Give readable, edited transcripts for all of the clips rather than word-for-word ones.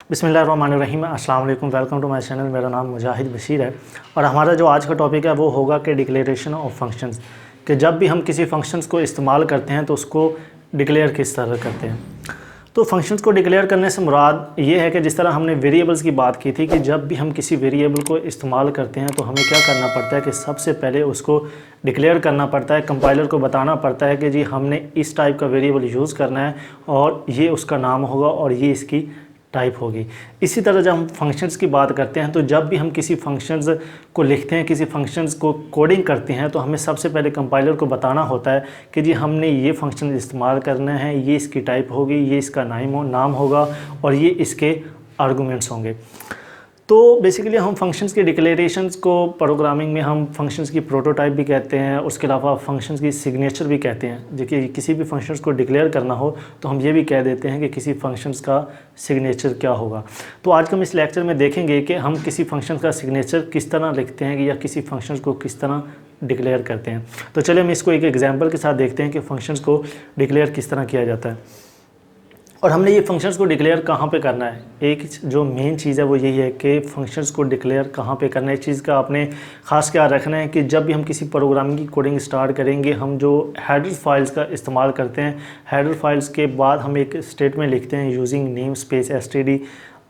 बिस्मिल्लाहिर्रहमानिर्रहीम। अस्सलाम वालेकुम, वेलकम टू माय चैनल। मेरा नाम मुजाहिद बशीर है और हमारा जो आज का टॉपिक है वो होगा कि डिक्लेरेशन ऑफ फंक्शंस, कि जब भी हम किसी फंक्शंस को इस्तेमाल करते हैं तो उसको डिक्लेयर किस तरह करते हैं। तो फंक्शंस को डिक्लेयर करने से मुराद ये है कि जिस तरह हमने वेरिएबल्स की बात की थी कि जब भी हम किसी वेरिएबल को इस्तेमाल करते हैं तो हमें क्या करना पड़ता है कि सबसे पहले उसको डिक्लेयर करना पड़ता है, कंपाइलर को बताना पड़ता है कि जी हमने इस टाइप का वेरिएबल यूज़ करना है और ये उसका नाम होगा और ये इसकी टाइप होगी। इसी तरह जब हम फंक्शंस की बात करते हैं तो जब भी हम किसी फंक्शंस को लिखते हैं, किसी फंक्शंस को कोडिंग करते हैं तो हमें सबसे पहले कंपाइलर को बताना होता है कि जी हमने ये फंक्शन इस्तेमाल करना है, ये इसकी टाइप होगी, ये इसका नाम होगा और ये इसके आर्गूमेंट्स होंगे। तो बेसिकली हम फंक्शंस के डिक्लेरेशंस को प्रोग्रामिंग में हम फंक्शंस की प्रोटोटाइप भी कहते हैं, उसके अलावा फंक्शंस की सिग्नेचर भी कहते हैं। जो कि किसी भी फंक्शंस को डिक्लेयर करना हो तो हम ये भी कह देते हैं कि किसी फंक्शंस का सिग्नेचर क्या होगा। तो आज हम इस लेक्चर में देखेंगे कि हम किसी फंक्शन का सिग्नेचर किस तरह लिखते हैं या किसी फंक्शंस को किस तरह डिक्लेयर करते हैं। तो चलिए हम इसको एक एग्जाम्पल के साथ देखते हैं कि फंक्शंस को डिक्लेयर किस तरह किया जाता है और हमने ये फंक्शंस को डिक्लेयर कहाँ पे करना है। एक जो मेन चीज़ है वो यही है कि फंक्शंस को डिक्लेयर कहाँ पे करना है। इस चीज़ का आपने ख़ास ख्याल रखना है कि जब भी हम किसी प्रोग्रामिंग की कोडिंग स्टार्ट करेंगे, हम जो हेडर फाइल्स का इस्तेमाल करते हैं, हेडर फाइल्स के बाद हम एक स्टेटमेंट लिखते हैं यूजिंग नेम स्पेस std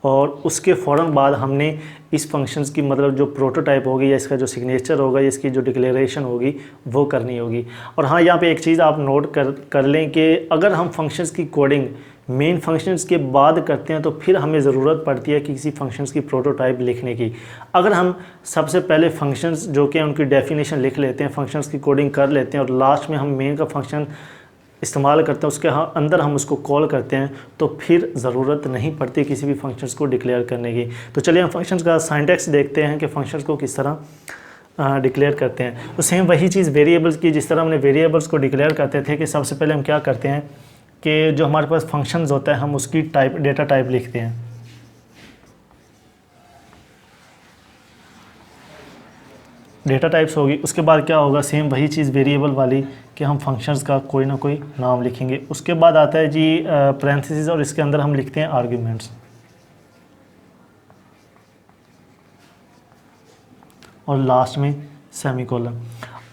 और उसके फ़ौरन बाद हमने इस फंक्शंस की मतलब जो प्रोटोटाइप होगी या इसका जो सिग्नेचर होगा या इसकी जो डिक्लेरेशन होगी वो करनी होगी। और हाँ, यहाँ पे एक चीज़ आप नोट कर लें कि अगर हम फंक्शंस की कोडिंग मेन फंक्शंस के बाद करते हैं तो फिर हमें ज़रूरत पड़ती है कि किसी फंक्शंस की प्रोटोटाइप लिखने की। अगर हम सबसे पहले फंक्शंस जो कि उनकी डेफिनेशन लिख लेते हैं, फंक्शंस की कोडिंग कर लेते हैं और लास्ट में हम मेन का फंक्शन इस्तेमाल करते हैं, उसके अंदर हम उसको कॉल करते हैं, तो फिर ज़रूरत नहीं पड़ती किसी भी फंक्शंस को डिक्लेयर करने की। तो चलिए हम फंक्शंस का सिंटैक्स देखते हैं कि फंक्शंस को किस तरह डिक्लेयर करते हैं। तो सेम वही चीज़ वेरिएबल्स की, जिस तरह हमने वेरिएबल्स को डिक्लेयर करते थे कि सबसे पहले हम क्या करते हैं कि जो हमारे पास फंक्शंस होता है हम उसकी डेटा टाइप लिखते हैं। डेटा टाइप्स होगी, उसके बाद क्या होगा, सेम वही चीज़ वेरिएबल वाली कि हम फंक्शंस का कोई ना कोई नाम लिखेंगे। उसके बाद आता है जी पैरेंथेसिस और इसके अंदर हम लिखते हैं आर्ग्यूमेंट्स और लास्ट में सेमीकोलन।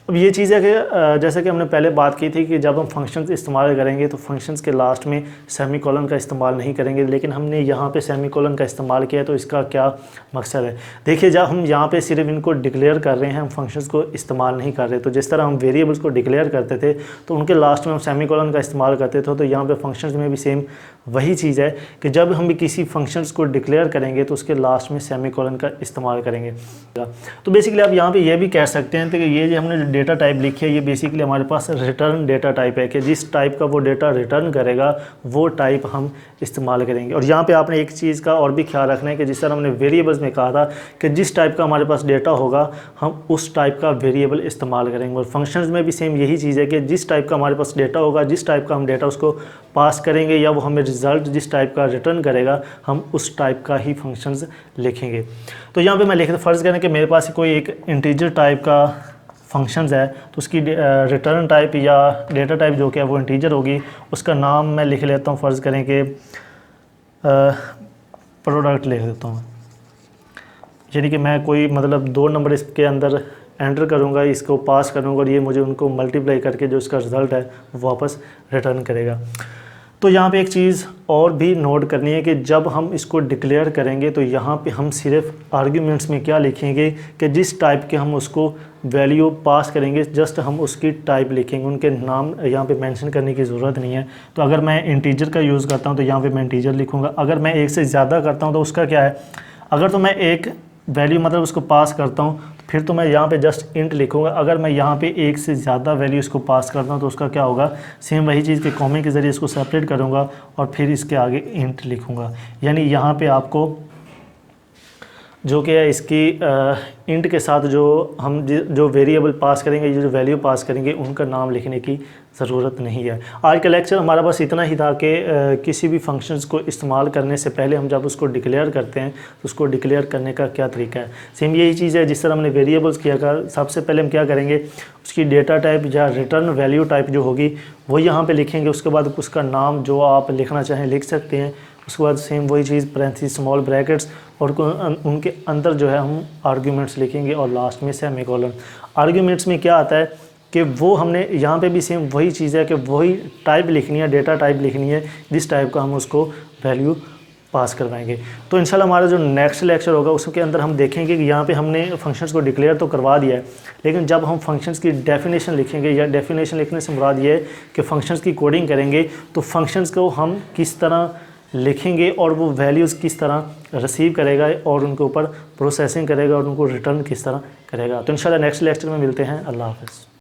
अब ये चीज़ है कि जैसे कि हमने पहले बात की थी कि जब हम फंक्शंस इस्तेमाल करेंगे तो फंक्शंस के लास्ट में सेमीकोलन का इस्तेमाल नहीं करेंगे, लेकिन हमने यहाँ पे सेमीकोलन का इस्तेमाल किया है। तो इसका क्या मकसद है, देखिए जब हम यहाँ पे सिर्फ इनको डिक्लेयर कर रहे हैं, हम फंक्शंस को इस्तेमाल नहीं कर रहे। तो जिस तरह हम वेरिएबल्स को डिक्लेयर करते थे तो उनके लास्ट में हम सेमीकोलन का इस्तेमाल करते थे, तो यहाँ पर फंक्शंस में भी सेम वही चीज़ है कि जब हम भी किसी फंक्शंस को डिक्लेयर करेंगे तो उसके लास्ट में सेमीकोलन का इस्तेमाल करेंगे। तो बेसिकली आप यहाँ पे ये भी कह सकते हैं कि ये जो हमने डेटा टाइप लिखी है ये बेसिकली हमारे पास रिटर्न डेटा टाइप है कि जिस टाइप का वो डेटा रिटर्न करेगा वो टाइप हम इस्तेमाल करेंगे। और यहाँ पे आपने एक चीज़ का और भी ख्याल रखना है कि जिस तरह हमने वेरिएबल्स में कहा था कि जिस टाइप का हमारे पास डेटा होगा हम उस टाइप का वेरिएबल इस्तेमाल करेंगे। और फंक्शंस में भी सेम यही चीज़ है कि जिस टाइप का हमारे पास डेटा होगा, जिस टाइप का हम डेटा उसको पास करेंगे या वो हमें रिज़ल्ट जिस टाइप का रिटर्न करेगा हम उस टाइप का ही फंक्शंस लिखेंगे। तो यहाँ पे मैं लिख फ़र्ज़ करें कि मेरे पास कोई एक इंटीजर टाइप का फंक्शंस है तो उसकी रिटर्न टाइप या डेटा टाइप जो कि है वो इंटीजर होगी। उसका नाम मैं लिख लेता हूँ, फ़र्ज़ करें कि प्रोडक्ट लिख देता हूँ, यानी कि मैं कोई मतलब 2 नंबर इसके अंदर एंटर करूँगा, इसको पास करूँगा और ये मुझे उनको मल्टीप्लाई करके जो इसका रिज़ल्ट है वो वापस रिटर्न करेगा। तो यहाँ पे एक चीज़ और भी नोट करनी है कि जब हम इसको डिक्लेयर करेंगे तो यहाँ पे हम सिर्फ आर्ग्यूमेंट्स में क्या लिखेंगे कि जिस टाइप के हम उसको वैल्यू पास करेंगे जस्ट हम उसकी टाइप लिखेंगे, उनके नाम यहाँ पे मेंशन करने की ज़रूरत नहीं है। तो अगर मैं इंटीजर का यूज़ करता हूँ तो यहाँ पे मैं इंटीजर लिखूँगा। अगर मैं एक से ज़्यादा करता हूँ तो उसका क्या है, अगर तो मैं एक वैल्यू मतलब उसको पास करता हूँ फिर तो मैं यहाँ पे जस्ट इंट लिखूँगा। अगर मैं यहाँ पे एक से ज़्यादा वैल्यू इसको पास करता हूँ तो उसका क्या होगा, सेम वही चीज़ के कॉमे के ज़रिए इसको सेपरेट करूँगा और फिर इसके आगे इंट लिखूँगा। यानी यहाँ पे आपको जो कि है इसकी इंट के साथ जो हम जो वेरिएबल पास करेंगे, जो वैल्यू पास करेंगे उनका नाम लिखने की ज़रूरत नहीं है। आज का लेक्चर हमारा बस इतना ही था कि किसी भी फंक्शंस को इस्तेमाल करने से पहले हम जब उसको डिक्लेयर करते हैं तो उसको डिक्लेयर करने का क्या तरीका है। सेम यही चीज़ है जिस तरह हमने वेरिएबल्स किया था। सबसे पहले हम क्या करेंगे, उसकी डेटा टाइप या रिटर्न वैल्यू टाइप जो होगी वो यहाँ पे लिखेंगे। उसके बाद उसका नाम जो आप लिखना चाहें लिख सकते हैं। उसके बाद सेम वही चीज़ पैरेंथेसिस स्मॉल ब्रैकेट्स और उनके अंदर जो है हम आर्ग्यूमेंट्स लिखेंगे और लास्ट में सेमीकोलन। आर्ग्यूमेंट्स में क्या आता है कि वो हमने यहाँ पे भी सेम वही चीज़ है कि वही टाइप लिखनी है, डेटा टाइप लिखनी है, जिस टाइप का हम उसको वैल्यू पास करवाएंगे। तो इंशाल्लाह हमारा जो नेक्स्ट लेक्चर होगा उसके अंदर हम देखेंगे कि यहाँ पे हमने फंक्शंस को डिक्लेयर तो करवा दिया है, लेकिन जब हम फंक्शंस की डेफिनेशन लिखेंगे या डेफिनेशन लिखने से मुराद ये है कि फंक्शंस की कोडिंग करेंगे, तो फंक्शंस को हम किस तरह लिखेंगे और वो वैल्यूज़ किस तरह रिसीव करेगा और उनके ऊपर प्रोसेसिंग करेगा और उनको रिटर्न किस तरह करेगा। तो इंशाल्लाह नेक्स्ट लेक्चर में मिलते हैं। अल्लाह हाफ़िज़।